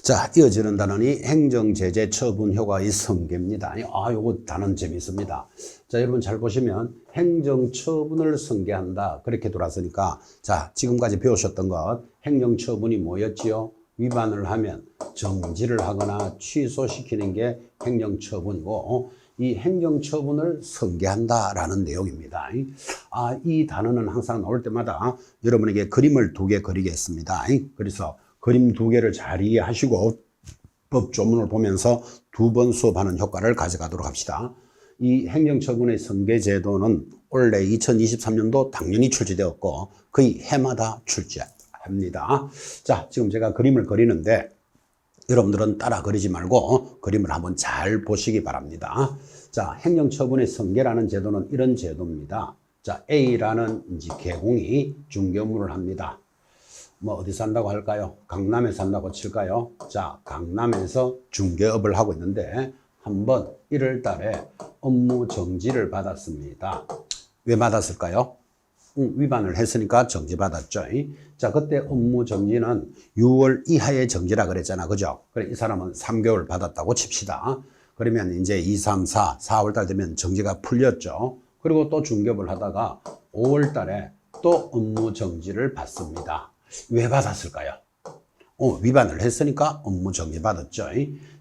자, 이어지는 단원이 행정제재 처분 효과의 성계입니다. 요거 단원 재밌습니다. 자, 여러분 잘 보시면 행정처분을 성계한다. 그렇게 돌았으니까, 자, 지금까지 배우셨던 것, 행정처분이 뭐였지요? 위반을 하면 정지를 하거나 취소시키는 게 행정처분이고, 이 행정처분을 성계한다라는 내용입니다. 이 단어는 항상 나올 때마다 여러분에게 그림을 2개 그리겠습니다. 그래서 그림 2개를 잘 이해하시고 법조문을 보면서 2번 수업하는 효과를 가져가도록 합시다. 이 행정처분의 성계제도는 올해 2023년도 당연히 출제되었고 거의 해마다 출제합니다. 자, 지금 제가 그림을 그리는데 여러분들은 따라 그리지 말고 그림을 한번 잘 보시기 바랍니다. 자, 행정처분의 성계라는 제도는 이런 제도입니다. 자, A라는 이제 개공이 중개업무를 합니다. 뭐 어디 산다고 할까요? 강남에 산다고 칠까요? 자, 강남에서 중개업을 하고 있는데 한번 1월 달에 업무 정지를 받았습니다. 왜 받았을까요? 위반을 했으니까 정지받았죠. 자, 그때 업무 정지는 6월 이하의 정지라 그랬잖아. 그죠? 그래, 이 사람은 3개월 받았다고 칩시다. 그러면 이제 2, 3, 4, 4월 달 되면 정지가 풀렸죠. 그리고 또 중개업을 하다가 5월 달에 또 업무 정지를 받습니다. 왜 받았을까요? 위반을 했으니까 업무 정지 받았죠.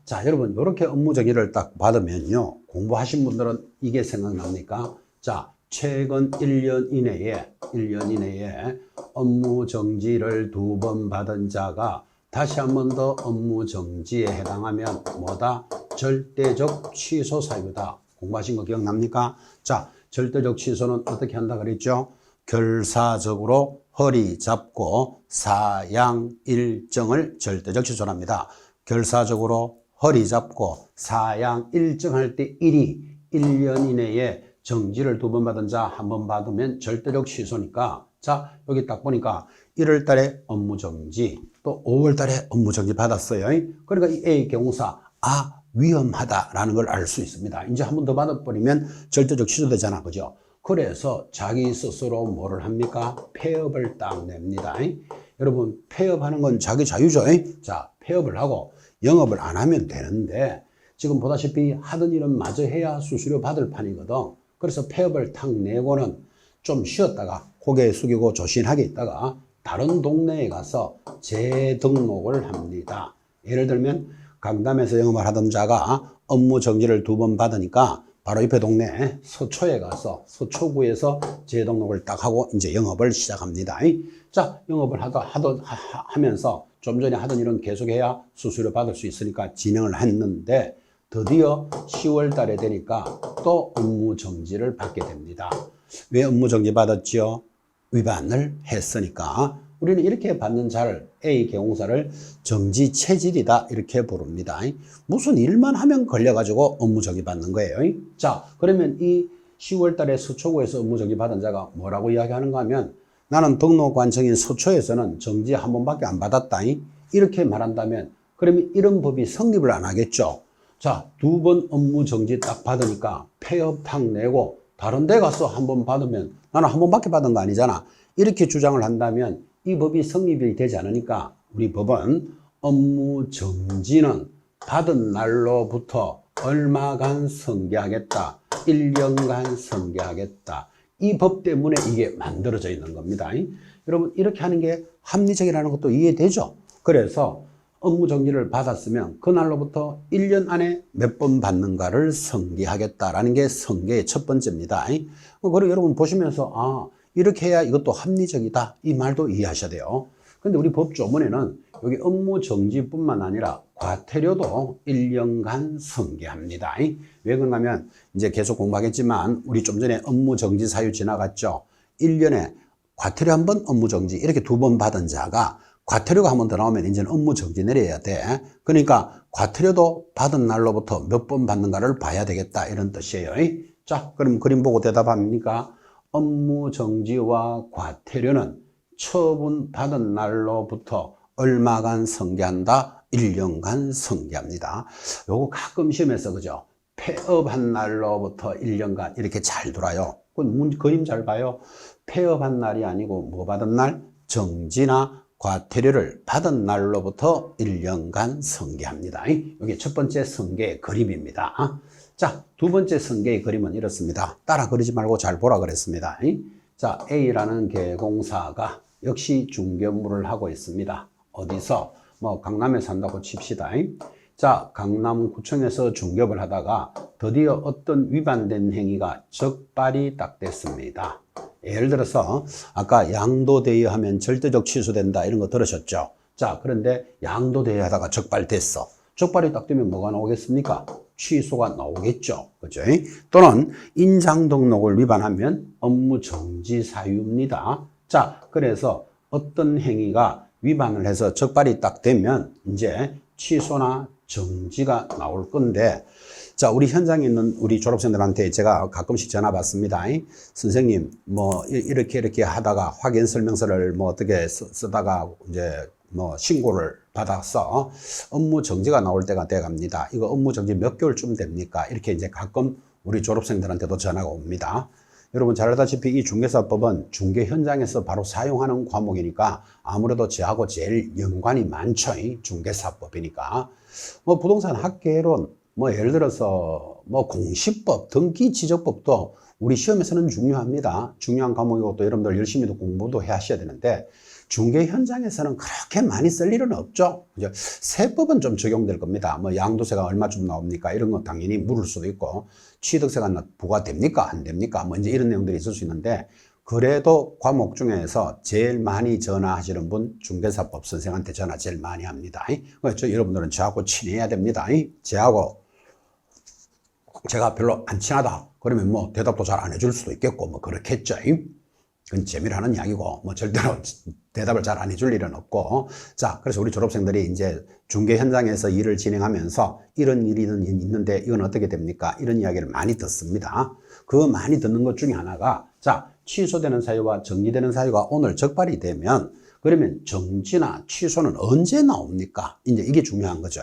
자, 여러분, 이렇게 업무 정지를 딱 받으면요. 공부하신 분들은 이게 생각납니까? 자, 최근 1년 이내에 업무 정지를 2번 받은 자가 다시 한 번 더 업무 정지에 해당하면 뭐다? 절대적 취소 사유다. 공부하신 거 기억납니까? 자, 절대적 취소는 어떻게 한다 그랬죠? 결사적으로 허리 잡고 사양 일정을 절대적 취소합니다. 결사적으로 허리 잡고 사양 일정할 때 1년 이내에 정지를 2번 받은 자 1번 받으면 절대적 취소니까, 자, 여기 딱 보니까 1월 달에 업무 정지, 또 5월 달에 업무 정지 받았어요. 그러니까 이 A 경우사, 위험하다라는 걸 알 수 있습니다. 이제 1번 더 받아버리면 절대적 취소되잖아. 그죠? 그래서 자기 스스로 뭐를 합니까? 폐업을 딱 냅니다. 여러분, 폐업하는 건 자기 자유죠. 자, 폐업을 하고 영업을 안 하면 되는데 지금 보다시피 하던 일은 마저 해야 수수료 받을 판이거든. 그래서 폐업을 탁 내고는 좀 쉬었다가 고개 숙이고 조신하게 있다가 다른 동네에 가서 재등록을 합니다. 예를 들면 강남에서 영업을 하던 자가 업무 정지를 2번 받으니까 바로 옆에 동네 서초에 가서 서초구에서 재등록을 딱 하고 이제 영업을 시작합니다. 자, 영업을 하면서 좀 전에 하던 일은 계속해야 수수료 받을 수 있으니까 진행을 했는데 드디어 10월 달에 되니까 또 업무 정지를 받게 됩니다. 왜 업무 정지 받았지요? 위반을 했으니까. 우리는 이렇게 받는 자를, A 개공사를 정지 체질이다 이렇게 부릅니다. 무슨 일만 하면 걸려가지고 업무 정지 받는 거예요. 자, 그러면 이 10월 달에 서초구에서 업무 정지 받은 자가 뭐라고 이야기하는가 하면 나는 등록관청인 서초에서는 정지 1번밖에 안 받았다. 이렇게 말한다면 그러면 이런 법이 성립을 안 하겠죠. 자, 2번 업무 정지 딱 받으니까 폐업 탁 내고 다른 데 가서 1번 받으면 나는 1번밖에 받은 거 아니잖아. 이렇게 주장을 한다면 이 법이 성립이 되지 않으니까 우리 법은 업무 정지는 받은 날로부터 얼마간 성계하겠다. 1년간 성계하겠다. 이 법 때문에 이게 만들어져 있는 겁니다. 여러분, 이렇게 하는 게 합리적이라는 것도 이해되죠? 그래서 업무 정지를 받았으면 그날로부터 1년 안에 몇 번 받는가를 성계하겠다라는 게 성계의 첫 번째입니다. 그리고 여러분 보시면서 이렇게 해야 이것도 합리적이다 이 말도 이해하셔야 돼요. 근데 우리 법조문에는 여기 업무 정지뿐만 아니라 과태료도 1년간 성계합니다. 왜 그런가 하면 이제 계속 공부하겠지만 우리 좀 전에 업무 정지 사유 지나갔죠. 1년에 과태료 1번 업무 정지 이렇게 2번 받은 자가 과태료가 1번 더 나오면 이제는 업무 정지 내려야 돼. 그러니까 과태료도 받은 날로부터 몇 번 받는가를 봐야 되겠다 이런 뜻이에요. 자, 그럼 그림 보고 대답합니까? 업무 정지와 과태료는 처분 받은 날로부터 얼마간 성계한다? 1년간 성계합니다. 요거 가끔 시험에서 그죠? 폐업한 날로부터 1년간 이렇게 잘 돌아요. 그림 잘 봐요. 폐업한 날이 아니고 뭐 받은 날? 정지나 과태료를 받은 날로부터 1년간 승계합니다. 이게 첫 번째 승계의 그림입니다. 자, 두 번째 승계의 그림은 이렇습니다. 따라 그리지 말고 잘 보라 그랬습니다. 자, A라는 계공사가 역시 중개 업무를 하고 있습니다. 어디서? 뭐 강남에 산다고 칩시다. 자, 강남구청에서 중개업을 하다가 드디어 어떤 위반된 행위가 적발이 딱 됐습니다. 예를 들어서 아까 양도대여 하면 절대적 취소된다 이런 거 들으셨죠? 자, 그런데 양도대여 하다가 적발됐어. 적발이 딱 되면 뭐가 나오겠습니까? 취소가 나오겠죠. 그죠? 또는 인장 등록을 위반하면 업무 정지 사유입니다. 자, 그래서 어떤 행위가 위반을 해서 적발이 딱 되면 이제 취소나 정지가 나올 건데, 자, 우리 현장에 있는 우리 졸업생들한테 제가 가끔씩 전화 받습니다. 선생님, 뭐, 이렇게 하다가 확인 설명서를 뭐 어떻게 쓰다가 이제 뭐 신고를 받아서 업무 정지가 나올 때가 돼 갑니다. 이거 업무 정지 몇 개월쯤 됩니까? 이렇게 이제 가끔 우리 졸업생들한테도 전화가 옵니다. 여러분 잘 알다시피 이 중개사법은 중개 현장에서 바로 사용하는 과목이니까 아무래도 저하고 제일 연관이 많죠. 이 중개사법이니까. 뭐 부동산 학계론, 뭐 예를 들어서 뭐 공시법, 등기지적법도 우리 시험에서는 중요합니다. 중요한 과목이고 또 여러분들 열심히도 공부도 해 하셔야 되는데 중개 현장에서는 그렇게 많이 쓸 일은 없죠. 그죠? 세법은 좀 적용될 겁니다. 뭐 양도세가 얼마쯤 나옵니까? 이런 거 당연히 물을 수도 있고, 취득세가 부과됩니까? 안 됩니까? 뭐 이제 이런 내용들이 있을 수 있는데, 그래도 과목 중에서 제일 많이 전화하시는 분 중개사법 선생한테 전화 제일 많이 합니다. 그렇죠? 여러분들은 저하고 친해야 됩니다. 저하고 제가 별로 안 친하다. 그러면 뭐 대답도 잘 안 해줄 수도 있겠고, 뭐 그렇겠죠. 그건 재미로 하는 이야기고, 뭐 절대로 대답을 잘 안 해줄 일은 없고. 자, 그래서 우리 졸업생들이 이제 중개 현장에서 일을 진행하면서 이런 일이 있는데 이건 어떻게 됩니까? 이런 이야기를 많이 듣습니다. 그 많이 듣는 것 중에 하나가, 자, 취소되는 사유와 정지되는 사유가 오늘 적발이 되면 그러면 정지나 취소는 언제 나옵니까? 이제 이게 중요한 거죠.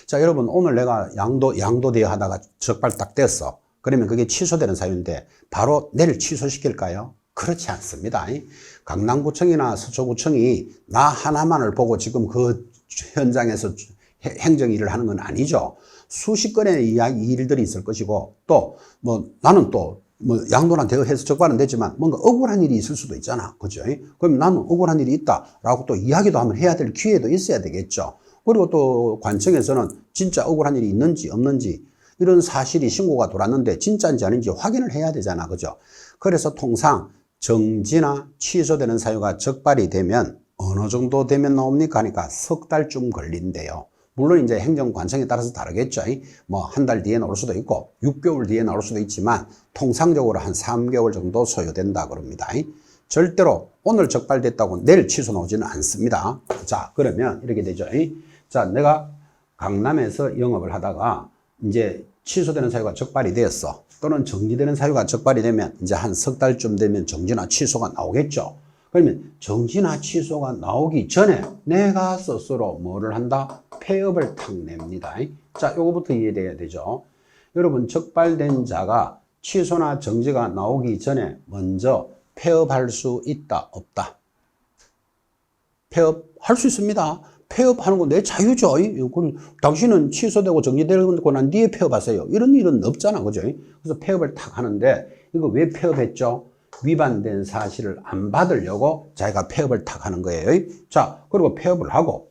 자, 여러분 오늘 내가 양도대여 하다가 적발 딱 됐어. 그러면 그게 취소되는 사유인데 바로 내일 취소시킬까요? 그렇지 않습니다. 강남구청이나 서초구청이 나 하나만을 보고 지금 그 현장에서 행정 일을 하는 건 아니죠. 수십 건의 일들이 있을 것이고, 또 뭐 나는 또 뭐 양도나 대여해서 적발은 됐지만 뭔가 억울한 일이 있을 수도 있잖아. 그죠? 그럼 나는 억울한 일이 있다라고 또 이야기도 한번 해야 될 기회도 있어야 되겠죠. 그리고 또 관청에서는 진짜 억울한 일이 있는지 없는지 이런 사실이 신고가 들어왔는데 진짜인지 아닌지 확인을 해야 되잖아. 그죠? 그래서 통상 정지나 취소되는 사유가 적발이 되면 어느 정도 되면 나옵니까? 하니까 석 달쯤 걸린대요. 물론 이제 행정관청에 따라서 다르겠죠. 뭐 한 달 뒤에 나올 수도 있고 6개월 뒤에 나올 수도 있지만 통상적으로 한 3개월 정도 소요된다 그럽니다. 절대로 오늘 적발됐다고 내일 취소 나오지는 않습니다. 자, 그러면 이렇게 되죠. 자, 내가 강남에서 영업을 하다가 이제 취소되는 사유가 적발이 되었어. 또는 정지되는 사유가 적발이 되면 이제 한 석 달쯤 되면 정지나 취소가 나오겠죠. 그러면 정지나 취소가 나오기 전에 내가 스스로 뭐를 한다? 폐업을 탁 냅니다. 자, 요거부터 이해돼야 되죠. 여러분, 적발된 자가 취소나 정지가 나오기 전에 먼저 폐업할 수 있다, 없다? 폐업할 수 있습니다. 폐업하는 건 내 자유죠. 당신은 취소되고 정지되고 난 뒤에 폐업하세요. 이런 일은 없잖아. 그죠? 그래서 폐업을 탁 하는데, 이거 왜 폐업했죠? 위반된 사실을 안 받으려고 자기가 폐업을 탁 하는 거예요. 자, 그리고 폐업을 하고,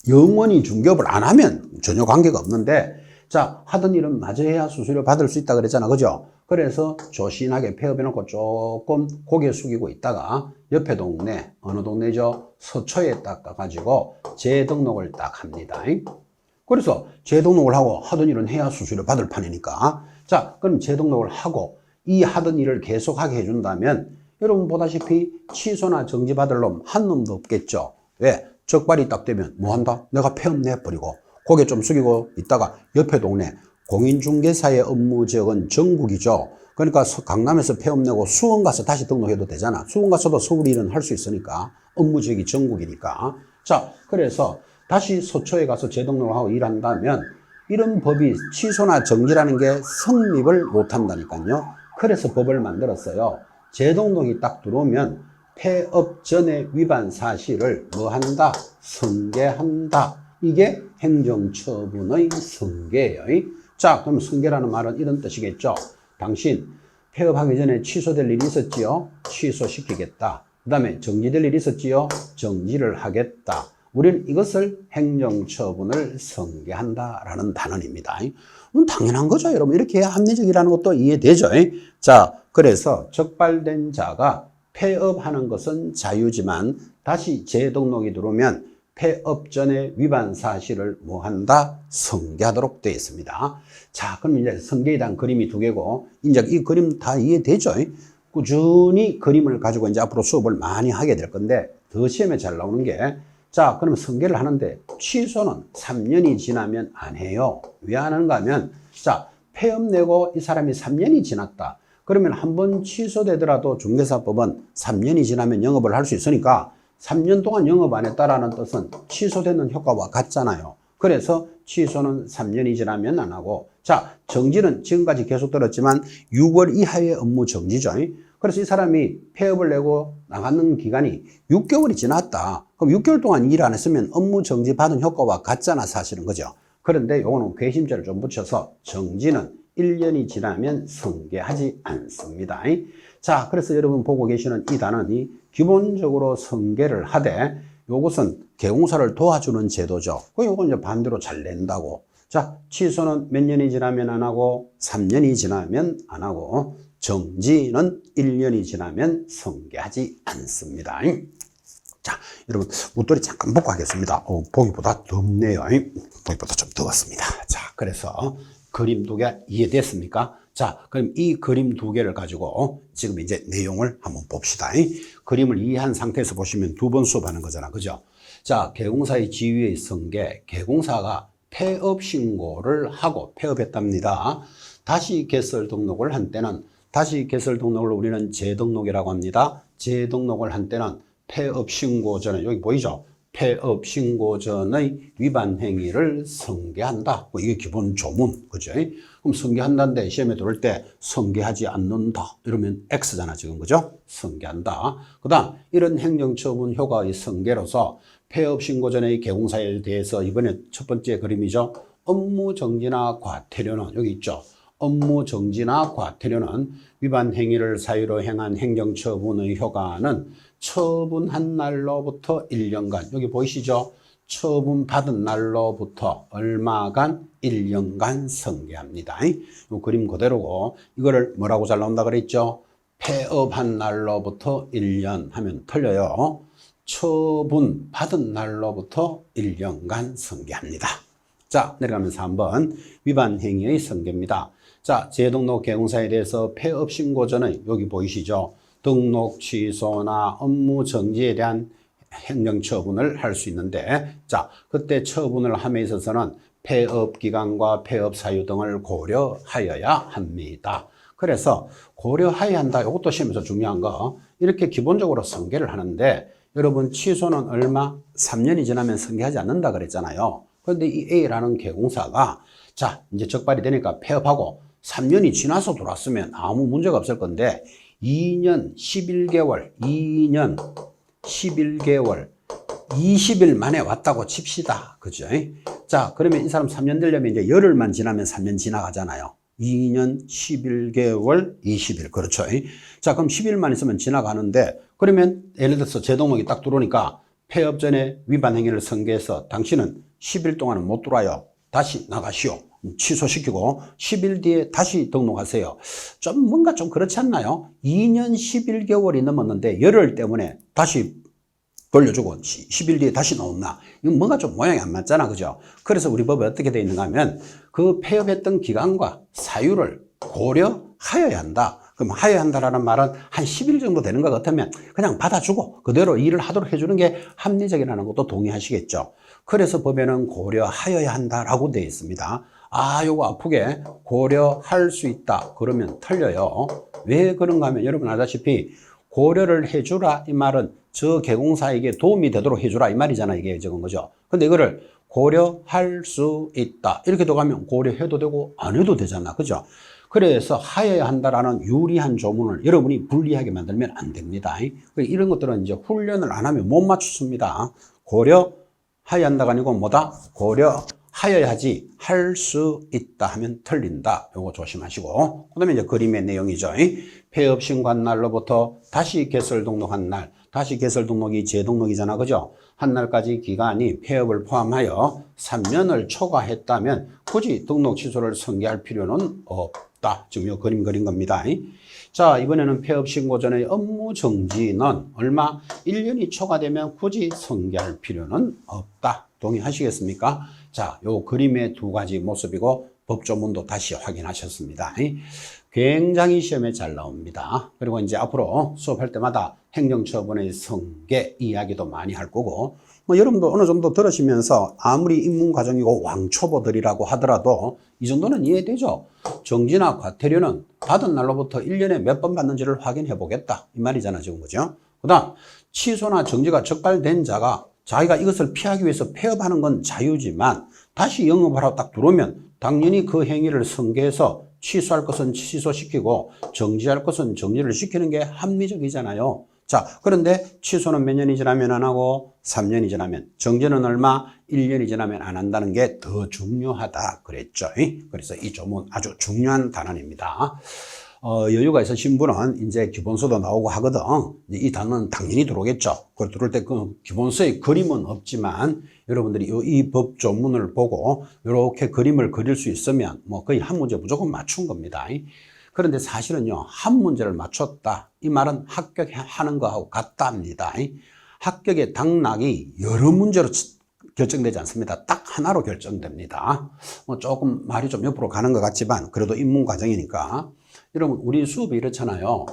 영원히 중개업을 안 하면 전혀 관계가 없는데, 자, 하던 일은 마저 해야 수수료 받을 수 있다 그랬잖아. 그죠? 그래서 조신하게 폐업해놓고 조금 고개 숙이고 있다가 옆에 동네, 어느 동네죠? 서초에 딱 가가지고 재등록을 딱 합니다. 그래서 재등록을 하고 하던 일은 해야 수수료 받을 판이니까. 자, 그럼 재등록을 하고 이 하던 일을 계속하게 해준다면 여러분 보다시피 취소나 정지 받을 놈 한 놈도 없겠죠. 왜? 적발이 딱 되면 뭐 한다? 내가 폐업 내버리고 고개 좀 숙이고 있다가 옆에 동네 공인중개사의 업무 지역은 전국이죠. 그러니까 강남에서 폐업 내고 수원 가서 다시 등록해도 되잖아. 수원 가서도 서울 일은 할 수 있으니까 업무 지역이 전국이니까. 자, 그래서 다시 서초에 가서 재등록을 하고 일한다면 이런 법이 취소나 정지라는 게 성립을 못 한다니까요. 그래서 법을 만들었어요. 재등록이 딱 들어오면 폐업 전에 위반 사실을 뭐 한다? 성계한다. 이게 행정처분의 성계예요. 자, 그럼 성계라는 말은 이런 뜻이겠죠. 당신 폐업하기 전에 취소될 일이 있었지요? 취소시키겠다. 그 다음에 정지될 일이 있었지요? 정지를 하겠다. 우리는 이것을 행정처분을 성계한다라는 단언입니다. 당연한 거죠, 여러분. 이렇게 해야 합리적이라는 것도 이해되죠. 자, 그래서 적발된 자가 폐업하는 것은 자유지만 다시 재등록이 들어오면 폐업 전에 위반 사실을 뭐 한다? 성계하도록 되어 있습니다. 자, 그럼 이제 성계에 대한 그림이 두 개고, 이제 이 그림 다 이해되죠? 꾸준히 그림을 가지고 이제 앞으로 수업을 많이 하게 될 건데, 더 시험에 잘 나오는 게, 자, 그럼 성계를 하는데 취소는 3년이 지나면 안 해요. 왜 안 하는가 하면, 자, 폐업 내고 이 사람이 3년이 지났다. 그러면 한번 취소되더라도 중개사법은 3년이 지나면 영업을 할 수 있으니까 3년 동안 영업 안 했다라는 뜻은 취소되는 효과와 같잖아요. 그래서 취소는 3년이 지나면 안 하고, 자, 정지는 지금까지 계속 들었지만 6월 이하의 업무 정지죠. 그래서 이 사람이 폐업을 내고 나가는 기간이 6개월이 지났다. 그럼 6개월 동안 일 안 했으면 업무 정지 받은 효과와 같잖아, 사실은. 그죠? 그런데 요거는 괘씸죄를 좀 붙여서 정지는 1년이 지나면 성계하지 않습니다. 자, 그래서 여러분 보고 계시는 이 단원이 기본적으로 성계를 하되 요것은 개공사를 도와주는 제도죠. 요건 이제 반대로 잘 낸다고. 자, 취소는 몇 년이 지나면 안 하고 3년이 지나면 안 하고 정지는 1년이 지나면 성계하지 않습니다. 자, 여러분 웃돌이 잠깐 벗고 하겠습니다. 보기보다 덥네요. 보기보다 좀 더웠습니다. 자, 그래서 그림 두 개 이해됐습니까? 자, 그럼 이 그림 두 개를 가지고 지금 이제 내용을 한번 봅시다. 그림을 이해한 상태에서 보시면 두 번 수업하는 거잖아. 그죠? 자, 개공사의 지위의 성계, 개공사가 폐업 신고를 하고 폐업했답니다. 다시 개설 등록을 한 때는, 다시 개설 등록을 우리는 재등록이라고 합니다. 재등록을 한 때는 폐업 신고 전에, 여기 보이죠? 폐업 신고 전의 위반 행위를 성계한다. 이게 기본 조문, 그죠? 그럼 성계한다는데 시험에 들어올 때 성계하지 않는다 이러면 X잖아 지금, 그죠? 성계한다. 그 다음 이런 행정처분 효과의 성계로서 폐업 신고 전의 개공사에 대해서 이번에 첫 번째 그림이죠. 업무 정지나 과태료는 여기 있죠. 업무 정지나 과태료는 위반 행위를 사유로 행한 행정처분의 효과는 처분한 날로부터 1년간, 여기 보이시죠? 처분받은 날로부터 얼마간? 1년간 성계합니다. 이 그림 그대로고, 이거를 뭐라고 잘 나온다 그랬죠? 폐업한 날로부터 1년 하면 틀려요. 처분받은 날로부터 1년간 성계합니다. 자, 내려가면서 한번 위반 행위의 성계입니다. 자, 재등록 개공사에 대해서 폐업 신고 전에 여기 보이시죠? 등록 취소나 업무 정지에 대한 행정처분을 할 수 있는데, 자, 그때 처분을 함에 있어서는 폐업 기간과 폐업 사유 등을 고려하여야 합니다. 그래서 고려하여야 한다. 이것도 시험에서 중요한 거. 이렇게 기본적으로 성계를 하는데, 여러분 취소는 얼마? 3년이 지나면 성계하지 않는다 그랬잖아요. 그런데 이 A라는 개공사가 자, 이제 적발이 되니까 폐업하고 3년이 지나서 돌았으면 아무 문제가 없을 건데 2년 11개월, 2년 11개월, 20일 만에 왔다고 칩시다. 그죠? 자, 그러면 이 사람 3년 되려면 이제 열흘만 지나면 3년 지나가잖아요. 2년 11개월 20일. 그렇죠? 자, 그럼 10일만 있으면 지나가는데, 그러면 예를 들어서 재등록이 딱 들어오니까 폐업 전에 위반 행위를 성계해서 당신은 10일 동안은 못 들어와요. 다시 나가시오. 취소시키고 10일 뒤에 다시 등록하세요. 좀 뭔가 좀 그렇지 않나요? 2년 11개월이 넘었는데 열흘 때문에 다시 돌려주고 10일 뒤에 다시 나온다. 이건 뭔가 좀 모양이 안 맞잖아. 그죠? 그래서 우리 법에 어떻게 되어 있는가 하면 그 폐업했던 기간과 사유를 고려하여야 한다. 그럼 하여야 한다라는 말은 한 10일 정도 되는 것 같으면 그냥 받아주고 그대로 일을 하도록 해주는 게 합리적이라는 것도 동의하시겠죠. 그래서 법에는 고려하여야 한다라고 되어 있습니다. 아, 요거 아프게 고려할 수 있다. 그러면 틀려요. 왜 그런가 하면 여러분 알다시피 고려를 해주라 이 말은 저 개공사에게 도움이 되도록 해주라 이 말이잖아. 이게 적은 거죠. 근데 이거를 고려할 수 있다. 이렇게 들어가면 고려해도 되고 안 해도 되잖아. 그죠? 그래서 하여야 한다라는 유리한 조문을 여러분이 불리하게 만들면 안 됩니다. 이런 것들은 이제 훈련을 안 하면 못 맞추습니다. 고려하여야 한다가 아니고 뭐다? 고려하여야지 할 수 있다 하면 틀린다. 요거 조심하시고. 그 다음에 이제 그림의 내용이죠. 폐업신고한 날로부터 다시 개설 등록한 날. 다시 개설 등록이 재등록이잖아. 그죠? 한 날까지 기간이 폐업을 포함하여 3년을 초과했다면 굳이 등록 취소를 선고할 필요는 없다. 지금 요 그림 그린 겁니다. 자, 이번에는 폐업 신고 전의 업무 정지는 얼마? 1년이 초과되면 굳이 선고할 필요는 없다. 동의하시겠습니까? 자, 요 그림의 두 가지 모습이고 법조문도 다시 확인하셨습니다. 굉장히 시험에 잘 나옵니다. 그리고 이제 앞으로 수업할 때마다 행정처분의 성계 이야기도 많이 할 거고, 뭐 여러분도 어느 정도 들으시면서 아무리 입문과정이고 왕초보들이라고 하더라도 이 정도는 이해되죠? 정지나 과태료는 받은 날로부터 1년에 몇 번 받는지를 확인해 보겠다. 이 말이잖아, 지금. 그죠? 그 다음, 취소나 정지가 적발된 자가 자기가 이것을 피하기 위해서 폐업하는 건 자유지만 다시 영업하러 딱 들어오면 당연히 그 행위를 선고해서 취소할 것은 취소시키고 정지할 것은 정지를 시키는 게 합리적이잖아요. 자, 그런데 취소는 몇 년이 지나면 안 하고 3년이 지나면, 정지는 얼마? 1년이 지나면 안 한다는 게 더 중요하다 그랬죠. 그래서 이 조문 아주 중요한 단원입니다. 여유가 있으신 분은 이제 기본서도 나오고 하거든. 이 단어는 당연히 들어오겠죠. 그 들어올 때 그 기본서의 그림은 없지만 여러분들이 이 법 조문을 보고 이렇게 그림을 그릴 수 있으면 뭐 거의 한 문제 무조건 맞춘 겁니다. 그런데 사실은요, 한 문제를 맞췄다. 이 말은 합격하는 거하고 같답니다. 합격의 당락이 여러 문제로 결정되지 않습니다. 딱 하나로 결정됩니다. 뭐 조금 말이 좀 옆으로 가는 것 같지만 그래도 입문 과정이니까. 여러분, 우리 수업이 이렇잖아요.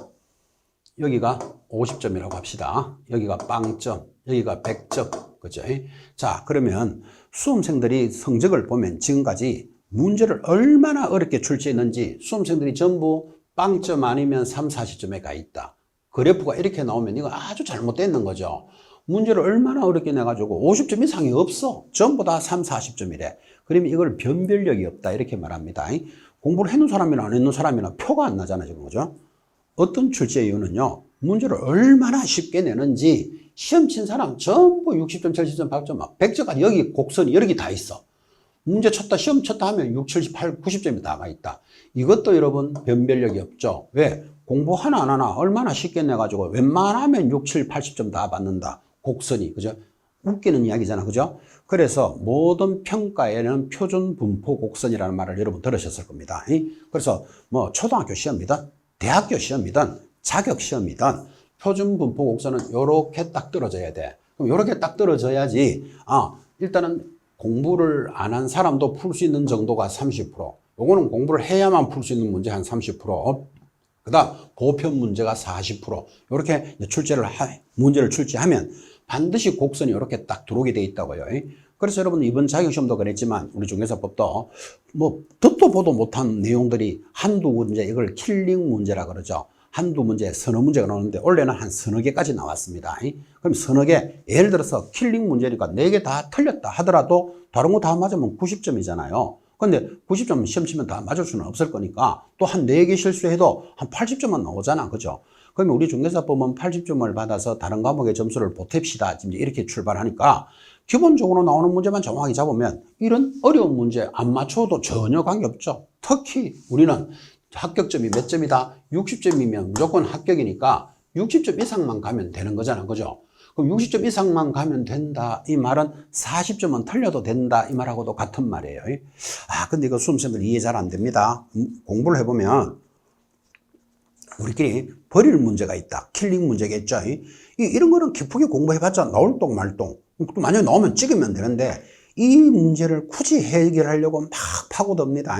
여기가 50점이라고 합시다. 여기가 빵점, 여기가 100점. 그죠? 자, 그러면 수험생들이 성적을 보면 지금까지 문제를 얼마나 어렵게 출제했는지 수험생들이 전부 빵점 아니면 3, 40점에 가 있다. 그래프가 이렇게 나오면 이거 아주 잘못됐는 거죠. 문제를 얼마나 어렵게 내가지고 50점 이상이 없어. 전부 다 3, 40점이래. 그러면 이걸 변별력이 없다. 이렇게 말합니다. 공부를 해놓은 사람이나 안 해놓은 사람이나 표가 안 나잖아요. 지금. 그죠? 어떤 출제 이유는요, 문제를 얼마나 쉽게 내는지 시험 친 사람 전부 60점, 70점, 80점, 100점까지 여기 곡선이 여기 다 있어. 문제 쳤다, 시험 쳤다 하면 6, 78, 90점이 나가 있다. 이것도 여러분 변별력이 없죠. 왜? 공부 하나 안 하나 얼마나 쉽게 내가지고 웬만하면 6, 7, 80점 다 받는다. 곡선이. 그죠? 웃기는 이야기잖아. 그죠? 그래서 모든 평가에는 표준 분포 곡선이라는 말을 여러분 들으셨을 겁니다. 그래서 뭐 초등학교 시험이든 대학교 시험이든 자격 시험이든 표준 분포 곡선은 이렇게 딱 떨어져야 돼. 그럼 이렇게 딱 떨어져야지, 일단은 공부를 안 한 사람도 풀 수 있는 정도가 30%. 요거는 공부를 해야만 풀 수 있는 문제 한 30%. 그 다음 보편 문제가 40%. 이렇게 문제를 출제하면 반드시 곡선이 이렇게 딱 들어오게 돼 있다고요. 그래서 여러분 이번 자격시험도 그랬지만 우리 중개사법도 뭐 듣도 보도 못한 내용들이 한두 문제, 이걸 킬링 문제라 그러죠. 한두 문제, 서너 문제가 나오는데 원래는 한 서너 개까지 나왔습니다. 그럼 서너 개, 예를 들어서 킬링 문제니까 4개 다 틀렸다 하더라도 다른 거 다 맞으면 90점이잖아요. 근데 90점 시험 치면 다 맞을 수는 없을 거니까 또 한 4개 실수해도 한 80점만 나오잖아. 그죠? 그러면 우리 중개사법은 80점을 받아서 다른 과목의 점수를 보탭시다. 이렇게 출발하니까 기본적으로 나오는 문제만 정확히 잡으면 이런 어려운 문제 안 맞춰도 전혀 관계없죠. 특히 우리는 합격점이 몇 점이다? 60점이면 무조건 합격이니까 60점 이상만 가면 되는 거잖아. 그죠? 그럼 60점 이상만 가면 된다. 이 말은 40점은 틀려도 된다. 이 말하고도 같은 말이에요. 근데 이거 수험생들 이해 잘 안 됩니다. 공부를 해보면 우리끼리 버릴 문제가 있다. 킬링 문제겠죠. 이런 거는 기쁘게 공부해봤자 나올 똥 말똥. 또 만약에 나오면 찍으면 되는데 이 문제를 굳이 해결하려고 막 파고듭니다.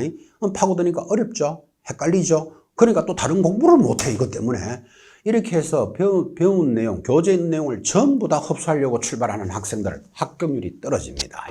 파고드니까 어렵죠. 헷갈리죠. 그러니까 또 다른 공부를 못해. 이것 때문에. 이렇게 해서 배운 내용, 교재 내용을 전부 다 흡수하려고 출발하는 학생들 합격률이 떨어집니다.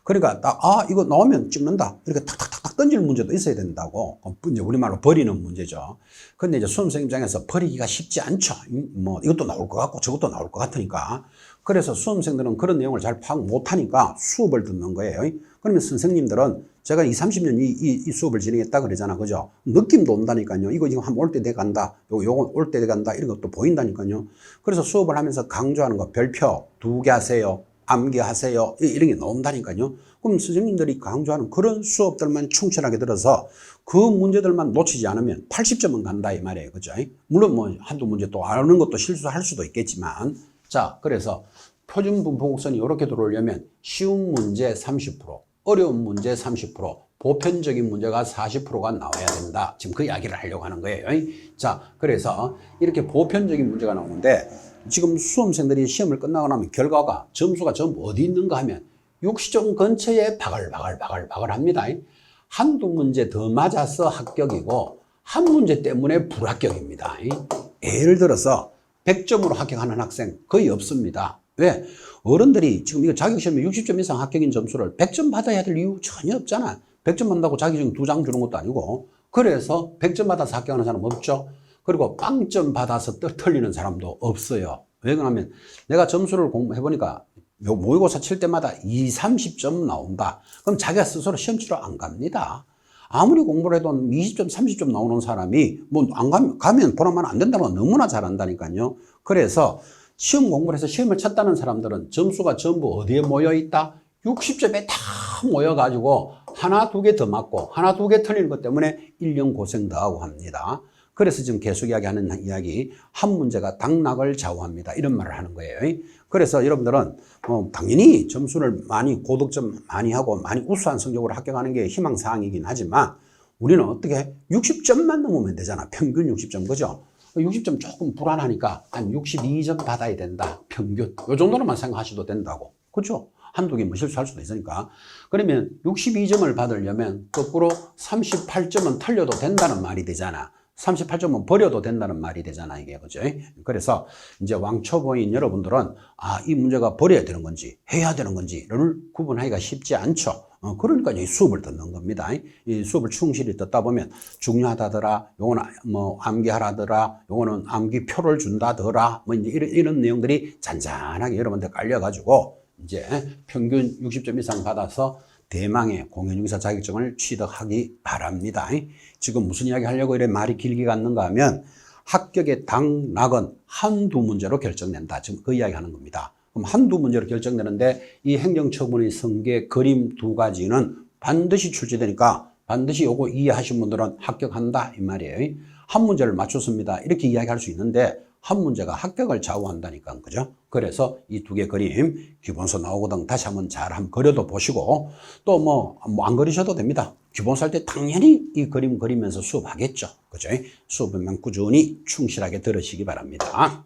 그러니까 이거 나오면 찍는다. 이렇게 탁탁탁 던지는 문제도 있어야 된다고. 이제 우리말로 버리는 문제죠. 근데 이제 수험생 입장에서 버리기가 쉽지 않죠. 뭐 이것도 나올 것 같고 저것도 나올 것 같으니까. 그래서 수험생들은 그런 내용을 잘 파악 못하니까 수업을 듣는 거예요. 그러면 선생님들은 제가 30년 이 수업을 진행했다 그러잖아. 그죠? 느낌도 온다니까요. 이거 지금 한번 올 때 돼 간다. 요거 올 때 돼 간다. 이런 것도 보인다니까요. 그래서 수업을 하면서 강조하는 거, 별표 2개 하세요. 암기하세요. 이런 게 나온다니까요. 그럼 선생님들이 강조하는 그런 수업들만 충실하게 들어서 그 문제들만 놓치지 않으면 80점은 간다 이 말이에요. 그죠? 물론 뭐 한두 문제 또 아는 것도 실수할 수도 있겠지만, 자, 그래서 표준분포곡선이 이렇게 들어오려면 쉬운 문제 30%, 어려운 문제 30%, 보편적인 문제가 40%가 나와야 된다. 지금 그 이야기를 하려고 하는 거예요. 자, 그래서 이렇게 보편적인 문제가 나오는데 지금 수험생들이 시험을 끝나고 나면 결과가 점수가 전부 어디 있는가 하면 60점 근처에 바글바글 합니다. 한두 문제 더 맞아서 합격이고 한 문제 때문에 불합격입니다. 예를 들어서 100점으로 합격하는 학생 거의 없습니다. 왜? 어른들이 지금 이거 자격시험에 60점 이상 합격인 점수를 100점 받아야 될 이유 전혀 없잖아. 100점 받는다고 자격증 2장 주는 것도 아니고. 그래서 100점 받아서 합격하는 사람 없죠. 그리고 빵점 받아서 틀리는 사람도 없어요. 왜 그러냐면 내가 점수를 공부해보니까 모의고사 칠 때마다 20, 30점 나온다. 그럼 자기가 스스로 시험 치러 안 갑니다. 아무리 공부를 해도 20점, 30점 나오는 사람이 뭐 안 가면 보라면 안 된다는 건 너무나 잘한다니까요. 그래서 시험 공부를 해서 시험을 쳤다는 사람들은 점수가 전부 어디에 모여 있다? 60점에 다 모여가지고 하나, 두 개 더 맞고 하나, 두 개 틀리는 것 때문에 1년 고생 더 하고 합니다. 그래서 지금 계속 이야기하는 이야기, 한 문제가 당락을 좌우합니다. 이런 말을 하는 거예요. 그래서 여러분들은 당연히 점수를 많이 고득점 많이 하고 많이 우수한 성적으로 합격하는 게 희망사항이긴 하지만 우리는 어떻게 60점만 넘으면 되잖아. 평균 60점, 그죠? 60점 조금 불안하니까 한 62점 받아야 된다. 평균. 요 정도로만 생각하셔도 된다고. 그죠? 한두 개 뭐 실수할 수도 있으니까. 그러면 62점을 받으려면 거꾸로 38점은 틀려도 된다는 말이 되잖아. 38점은 버려도 된다는 말이 되잖아, 이게. 그죠? 그래서 이제 왕초보인 여러분들은 이 문제가 버려야 되는 건지 해야 되는 건지를 구분하기가 쉽지 않죠. 그러니까 이 수업을 듣는 겁니다. 이 수업을 충실히 듣다 보면 중요하다더라, 요거는 뭐 암기하라더라, 요거는 암기표를 준다더라, 뭐 이제 이런 내용들이 잔잔하게 여러분들 깔려가지고 이제 평균 60점 이상 받아서 대망의 공인중개사 자격증을 취득하기 바랍니다. 지금 무슨 이야기 하려고 이래 말이 길게 갔는가 하면 합격의 당락은 한두 문제로 결정된다. 지금 그 이야기 하는 겁니다. 그럼 한두 문제로 결정되는데 이 행정처분의 성계 그림 두 가지는 반드시 출제되니까 반드시 요거 이해하신 분들은 합격한다 이 말이에요. 한 문제를 맞췄습니다. 이렇게 이야기할 수 있는데 한 문제가 합격을 좌우한다니까, 그죠? 그래서 이 두 개 그림, 기본서 나오거든 다시 한번 잘 한번 그려도 보시고, 또 뭐 안 그리셔도 됩니다. 기본서 할 때 당연히 이 그림 그리면서 수업하겠죠. 그죠? 수업은 꾸준히 충실하게 들으시기 바랍니다.